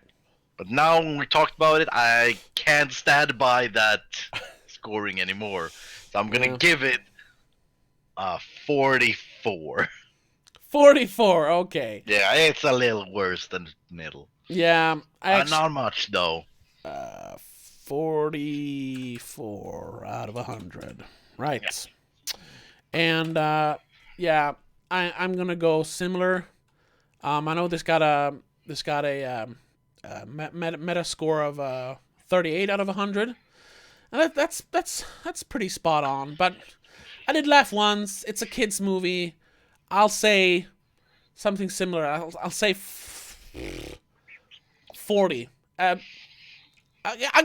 But now when we talked about it, I can't stand by that scoring anymore. So I'm going to give it a 44. 44, okay. Yeah, it's a little worse than the middle. Yeah. Not much, though. 44 out of 100. Right. Yeah. And, I'm going to go similar. I know this got a meta score of 38 out of 100. And that's pretty spot on. But I did laugh once. It's a kid's movie. I'll say something similar. I'll say 40. I'll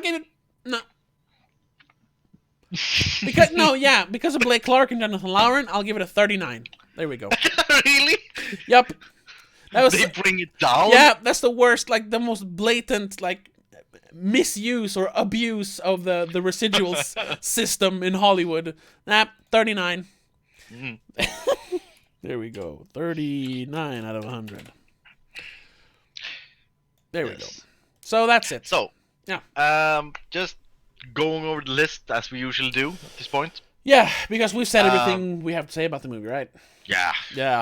give it because of Blake Clark and Jonathan Lawrence, I'll give it a 39. There we go. Really? Yep. They bring it down? Yeah, that's the worst, the most blatant, misuse or abuse of the residuals system in Hollywood. 39. Mm. There we go. 39 out of 100. There we go. So that's it. So, just going over the list as we usually do at this point. Yeah, because we've said everything we have to say about the movie, right? Yeah. Yeah.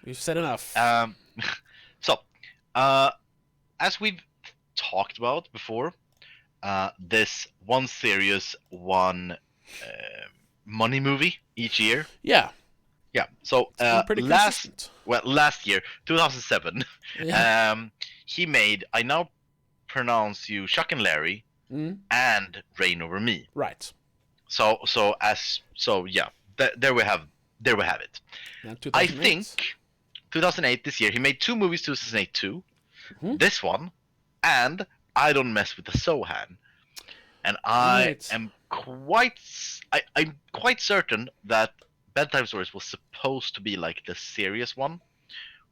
We've said enough. So, as we've talked about before, this one serious, one money movie each year. Yeah. Yeah. So last year, 2007, he made I Now Pronounce You Chuck and Larry and Reign Over Me. Right. So there we have it. I think 2008 this year he made 2 movies. 2008 too. Mm-hmm. This one and I Don't Mess with the Sohan. And I'm quite certain that Bedtime Stories was supposed to be the serious one.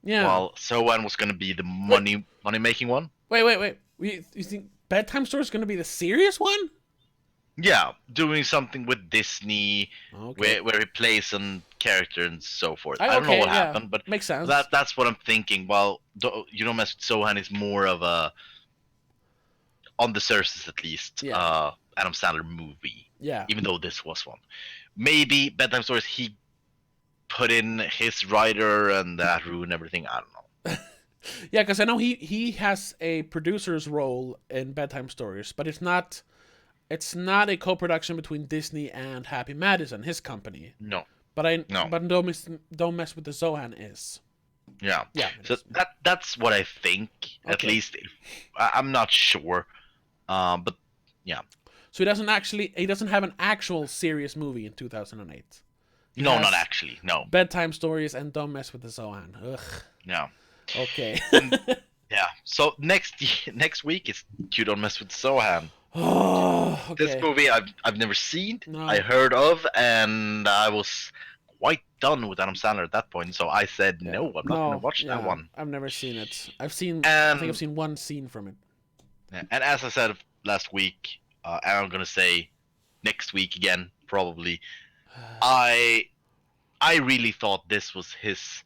Yeah. While Sohan was going to be the money making one. Wait. You think Bedtime Stories is going to be the serious one? Yeah, doing something with Disney, Okay. where he plays a character and so forth. I, I don't know okay, what yeah. happened, but Makes sense. that's what I'm thinking. Well, You Don't Mess with Sohan is more of a, on the surface at least, Yeah. Adam Sandler movie. Yeah. Even though this was one, maybe Bedtime Stories he put in his writer and that ruined everything. I don't know. Yeah, because I know he has a producer's role in Bedtime Stories, but it's not a co-production between Disney and Happy Madison, his company. No, no. But don't mess with the Zohan is. Yeah. Yeah. So that's what I think. At Okay. least I'm not sure. But yeah. So he doesn't have an actual serious movie in 2008. He No, has not actually. No. Bedtime Stories and Don't Mess with the Zohan. Ugh. No. Okay. Yeah. So next week is You Don't Mess with Sohan. Oh, okay. This movie I've never seen. No. I heard of, and I was quite done with Adam Sandler at that point. So I said Yeah. no, I'm not going to watch that one. I've never seen it. I think And I've seen one scene from it. and as I said last week, and I'm going to say next week again probably. I really thought this was his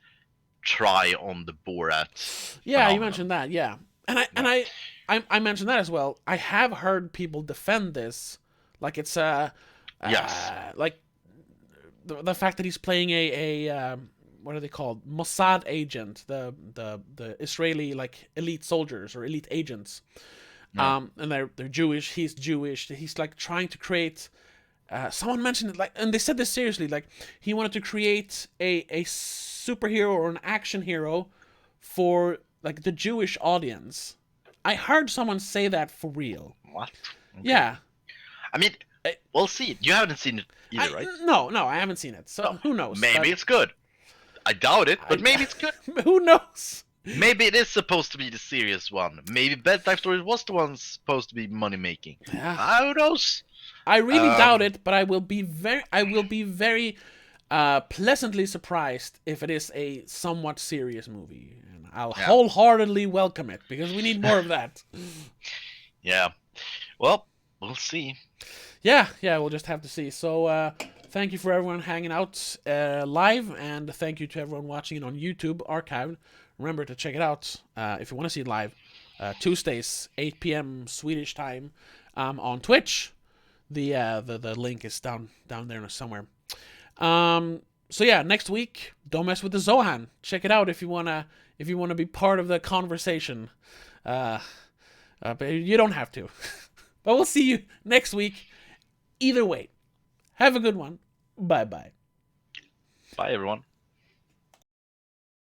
try on the Borat. Yeah, phenomenon. you mentioned that. Yeah, I mentioned that as well. I have heard people defend this, like it's Yes. like the fact that he's playing a what are they called, Mossad agent, the Israeli like elite soldiers or elite agents, and they're Jewish. He's Jewish. He's like trying to create. Someone mentioned it, like, and they said this seriously. Like, he wanted to create a superhero or an action hero for like the Jewish audience. I heard someone say that for real. What? Okay. Yeah. I mean, we'll see. You haven't seen it either, right? No, I haven't seen it. So who knows? Maybe it's good. I doubt it, but maybe it's good. Who knows? Maybe it is supposed to be the serious one. Maybe Bedtime Stories was the one supposed to be money making. Yeah. Who knows? I really doubt it, but I will be very pleasantly surprised if it is a somewhat serious movie, and I'll wholeheartedly welcome it because we need more of that. Yeah. Well, we'll see. Yeah, we'll just have to see. So, thank you for everyone hanging out live, and thank you to everyone watching it on YouTube archived. Remember to check it out if you want to see it live. Tuesdays, 8 p.m. Swedish time on Twitch. The link is down there somewhere. So yeah, next week, Don't Mess with the Zohan. Check it out if you wanna be part of the conversation. But you don't have to. But we'll see you next week. Either way, have a good one. Bye bye. Bye, everyone.